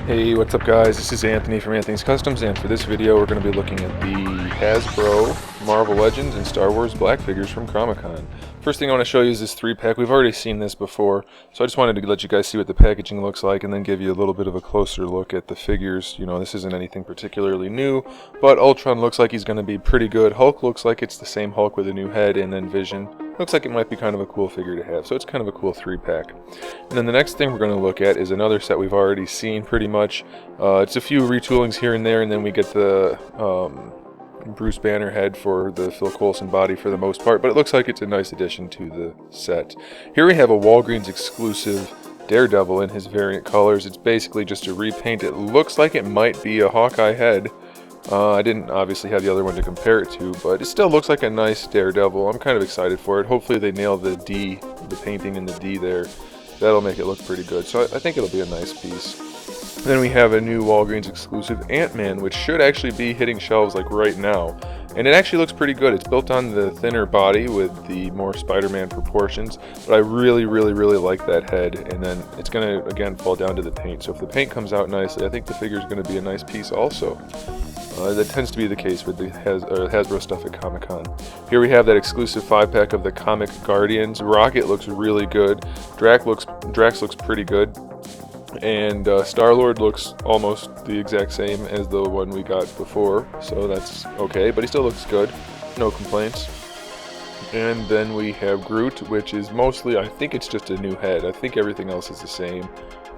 Hey, what's up guys? This is Anthony from Anthony's Customs, and for this video we're going to be looking at the Hasbro Marvel Legends and Star Wars Black figures from Comic-Con. First thing I want to show you is this 3-pack. We've already seen this before, so I just wanted to let you guys see what the packaging looks like and then give you a little bit of a closer look at the figures. You know, this isn't anything particularly new, but Ultron looks like he's going to be pretty good. Hulk looks like it's the same Hulk with a new head, and then Vision looks like it might be kind of a cool figure to have, so it's kind of a cool 3-pack. And then the next thing we're going to look at is another set we've already seen pretty much. It's a few retoolings here and there, and then we get the Bruce Banner head for the Phil Coulson body for the most part, but it looks like it's a nice addition to the set. Here we have a Walgreens exclusive Daredevil in his variant colors. It's basically just a repaint. It looks like it might be a Hawkeye head. I didn't obviously have the other one to compare it to, but it still looks like a nice Daredevil. I'm kind of excited for it. Hopefully they nail the D, the painting in the D there. That'll make it look pretty good, so I think it'll be a nice piece. Then we have a new Walgreens exclusive Ant-Man, which should actually be hitting shelves like right now. And it actually looks pretty good. It's built on the thinner body with the more Spider-Man proportions, but I really like that head. And then it's going to, again, fall down to the paint. So if the paint comes out nicely, I think the figure is going to be a nice piece also. That tends to be the case with the Hasbro stuff at Comic-Con. Here we have that exclusive 5-pack of the Comic Guardians. Rocket looks really good. Drax looks pretty good. And Star-Lord looks almost the exact same as the one we got before, so that's okay, but he still looks good. No complaints. And then we have Groot, which is mostly, I think it's just a new head. I think everything else is the same.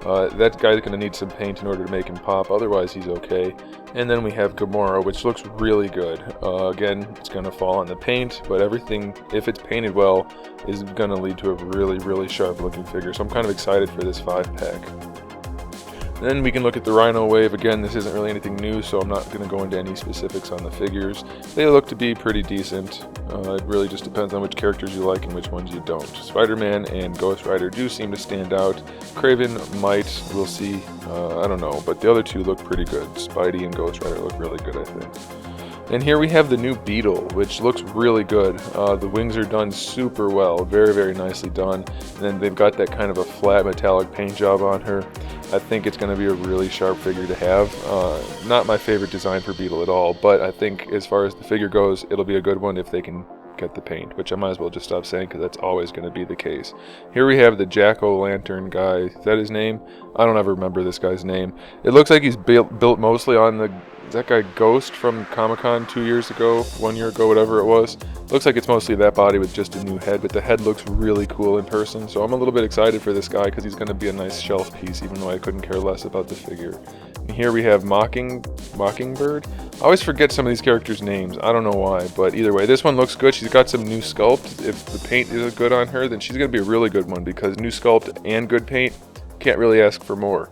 That guy's going to need some paint in order to make him pop, otherwise he's okay. And then we have Gamora, which looks really good. Again, it's going to fall on the paint, but everything, if it's painted well, is going to lead to a really sharp looking figure. So I'm kind of excited for this 5-pack. Then we can look at the Rhino Wave. Again, this isn't really anything new, so I'm not going to go into any specifics on the figures. They look to be pretty decent. It really just depends on which characters you like and which ones you don't. Spider-Man and Ghost Rider do seem to stand out. Kraven might, we'll see, I don't know, but the other two look pretty good. Spidey and Ghost Rider look really good, I think. And here we have the new Beetle, which looks really good. The wings are done super well, very nicely done. And then they've got that kind of a flat metallic paint job on her. I think it's going to be a really sharp figure to have. Not my favorite design for Beetle at all, but I think as far as the figure goes, it'll be a good one if they can get the paint, which I might as well just stop saying because that's always going to be the case. Here we have the Jack-O-Lantern guy. Is that his name? I don't ever remember this guy's name. It looks like he's built mostly on the... Is that guy Ghost from Comic-Con 2 years ago, 1 year ago, whatever it was? Looks like it's mostly that body with just a new head, but the head looks really cool in person, so I'm a little bit excited for this guy because he's going to be a nice shelf piece, even though I couldn't care less about the figure. And here we have Mockingbird. I always forget some of these characters' names. I don't know why, but either way, this one looks good. She's got some new sculpt. If the paint is good on her, then she's going to be a really good one because new sculpt and good paint, can't really ask for more.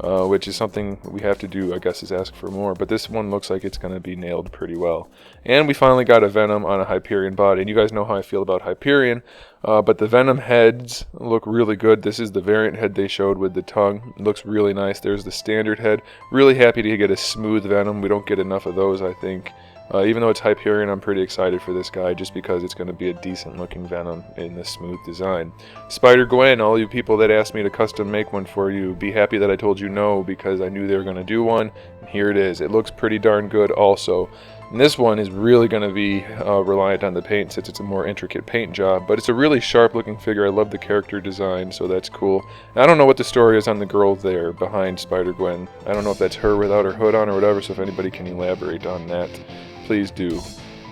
Which is something we have to do, I guess, is ask for more. But this one looks like it's going to be nailed pretty well. And we finally got a Venom on a Hyperion body. And you guys know how I feel about Hyperion. But the Venom heads look really good. This is the variant head they showed with the tongue. It looks really nice. There's the standard head. Really happy to get a smooth Venom. We don't get enough of those, I think. Even though it's Hyperion, I'm pretty excited for this guy just because it's going to be a decent looking Venom in this smooth design. Spider-Gwen, all you people that asked me to custom make one for you, be happy that I told you no because I knew they were going to do one. And here it is. It looks pretty darn good also. And this one is really going to be reliant on the paint since it's a more intricate paint job, but it's a really sharp looking figure. I love the character design, so that's cool. And I don't know what the story is on the girl there behind Spider-Gwen. I don't know if that's her without her hood on or whatever, so if anybody can elaborate on that, please do.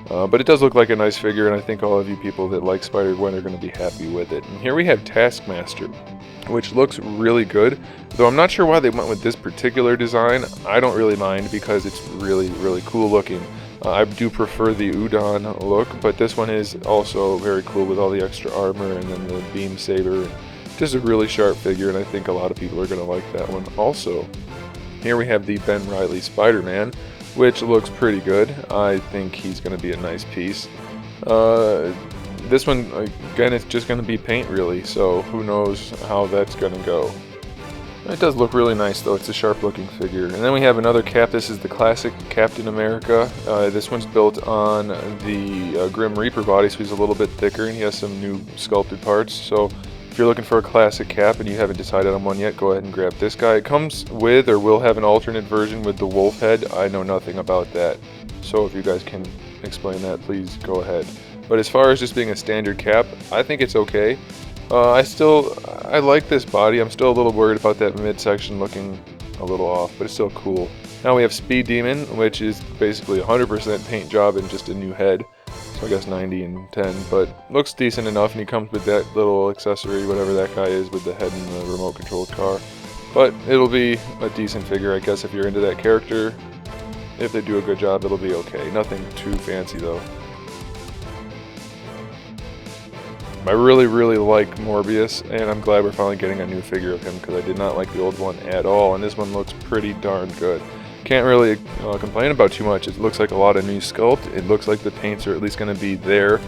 But it does look like a nice figure, and I think all of you people that like Spider-Gwen are going to be happy with it. And here we have Taskmaster, which looks really good, though I'm not sure why they went with this particular design. I don't really mind because it's really cool looking. I do prefer the Udon look, but this one is also very cool with all the extra armor and then the beam saber. Just a really sharp figure, and I think a lot of people are going to like that one also. Here we have the Ben Reilly Spider-Man, which looks pretty good. I think he's going to be a nice piece. This one, again, it's just going to be paint really, so who knows how that's going to go. It does look really nice though, it's a sharp looking figure. And then we have another Cap. This is the classic Captain America. This one's built on the Grim Reaper body, so he's a little bit thicker and he has some new sculpted parts. So If you're looking for a classic cap and you haven't decided on one yet, go ahead and grab this guy. It comes with, or will have, an alternate version with the wolf head. I know nothing about that, so if you guys can explain that, please go ahead. But as far as just being a standard cap, I think it's okay. I like this body. I'm still a little worried about that midsection looking a little off, but it's still cool. Now we have Speed Demon, which is basically 100% paint job and just a new head. So I guess 90 and 10, but looks decent enough, and he comes with that little accessory, whatever that guy is, with the head and the remote controlled car. But it'll be a decent figure, I guess, if you're into that character. If they do a good job, it'll be okay. Nothing too fancy though. I really like Morbius, and I'm glad we're finally getting a new figure of him, because I did not like the old one at all, and this one looks pretty darn good. Can't really complain about too much. It looks like a lot of new sculpt. It looks like the paints are at least going to be there.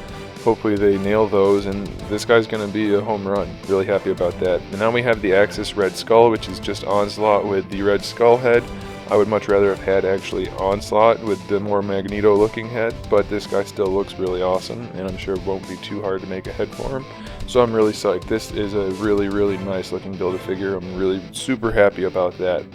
Hopefully they nail those, and this guy's going to be a home run. Really happy about that. And now we have the Axis Red Skull, which is just Onslaught with the Red Skull head. I would much rather have had actually Onslaught with the more Magneto looking head, but this guy still looks really awesome, and I'm sure it won't be too hard to make a head for him. So I'm really psyched. This is a really nice looking Build-A-Figure. I'm really super happy about that.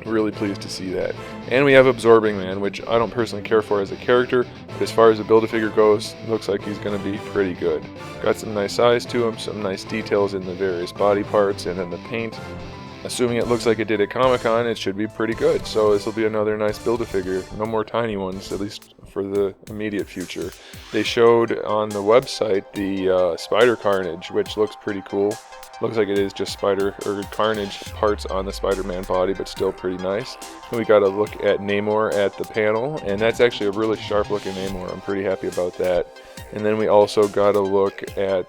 Really pleased to see that. And we have Absorbing Man, which I don't personally care for as a character, but as far as the Build-A-Figure goes, looks like he's going to be pretty good. Got some nice size to him, some nice details in the various body parts and in the paint. Assuming it looks like it did at Comic-Con, it should be pretty good. So this will be another nice Build-A-Figure. No more tiny ones, at least for the immediate future. They showed on the website the Spider Carnage, which looks pretty cool. Looks like it is just Spider or Carnage parts on the Spider-Man body, but still pretty nice. And we got a look at Namor at the panel, and that's actually a really sharp looking Namor. I'm pretty happy about that. And then we also got a look at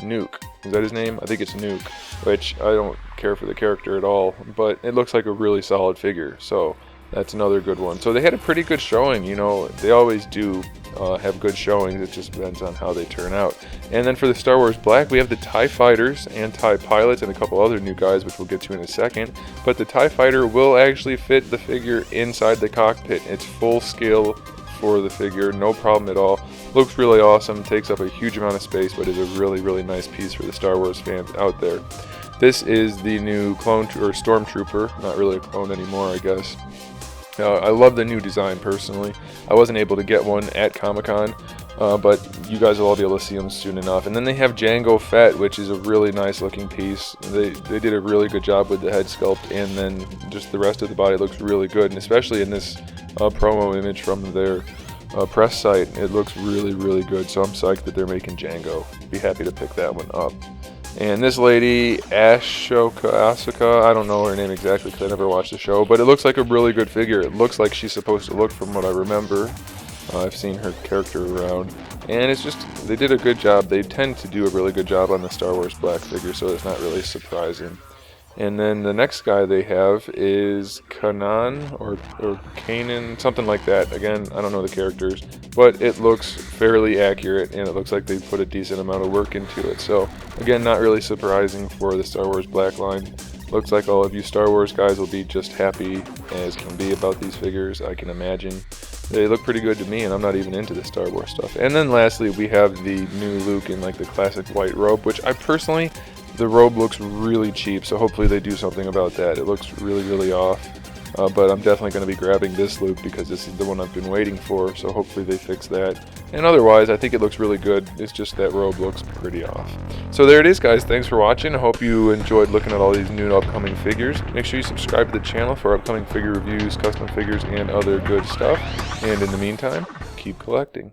Nuke. Is that his name? I think it's Nuke, which I don't care for the character at all, but it looks like a really solid figure. So that's another good one. So they had a pretty good showing. You know, they always do have good showings. It just depends on how they turn out. And then for the Star Wars Black, we have the TIE Fighters and TIE Pilots and a couple other new guys, which we'll get to in a second. But the TIE Fighter will actually fit the figure inside the cockpit. It's full scale for the figure, no problem at all. Looks really awesome, takes up a huge amount of space, but is a really nice piece for the Star Wars fans out there. This is the new clone or Stormtrooper, not really a clone anymore, I guess. I love the new design personally. I wasn't able to get one at Comic-Con, but you guys will all be able to see them soon enough. And then they have Jango Fett, which is a really nice looking piece. They did a really good job with the head sculpt, and then just the rest of the body looks really good, and especially in this promo image from their press site, it looks really good. So I'm psyched that they're making Jango. Be happy to pick that one up. And this lady, Asuka, I don't know her name exactly because I never watched the show, but it looks like a really good figure. It looks like she's supposed to look from what I remember. I've seen her character around, and it's just, they did a good job. They tend to do a really good job on the Star Wars Black figure, so it's not really surprising. And then the next guy they have is Kanan or Kanan, something like that. Again, I don't know the characters, but it looks fairly accurate, and it looks like they put a decent amount of work into it. So again, not really surprising for the Star Wars Black line. Looks like all of you Star Wars guys will be just happy as can be about these figures, I can imagine. They look pretty good to me, and I'm not even into the Star Wars stuff. And then lastly, we have the new Luke in like the classic white robe, which I personally, the robe looks really cheap, so hopefully they do something about that. It looks really off, but I'm definitely going to be grabbing this Luke because this is the one I've been waiting for, so hopefully they fix that. And otherwise, I think it looks really good. It's just that robe looks pretty off. So there it is, guys. Thanks for watching. I hope you enjoyed looking at all these new upcoming figures. Make sure you subscribe to the channel for upcoming figure reviews, custom figures, and other good stuff. And in the meantime, keep collecting.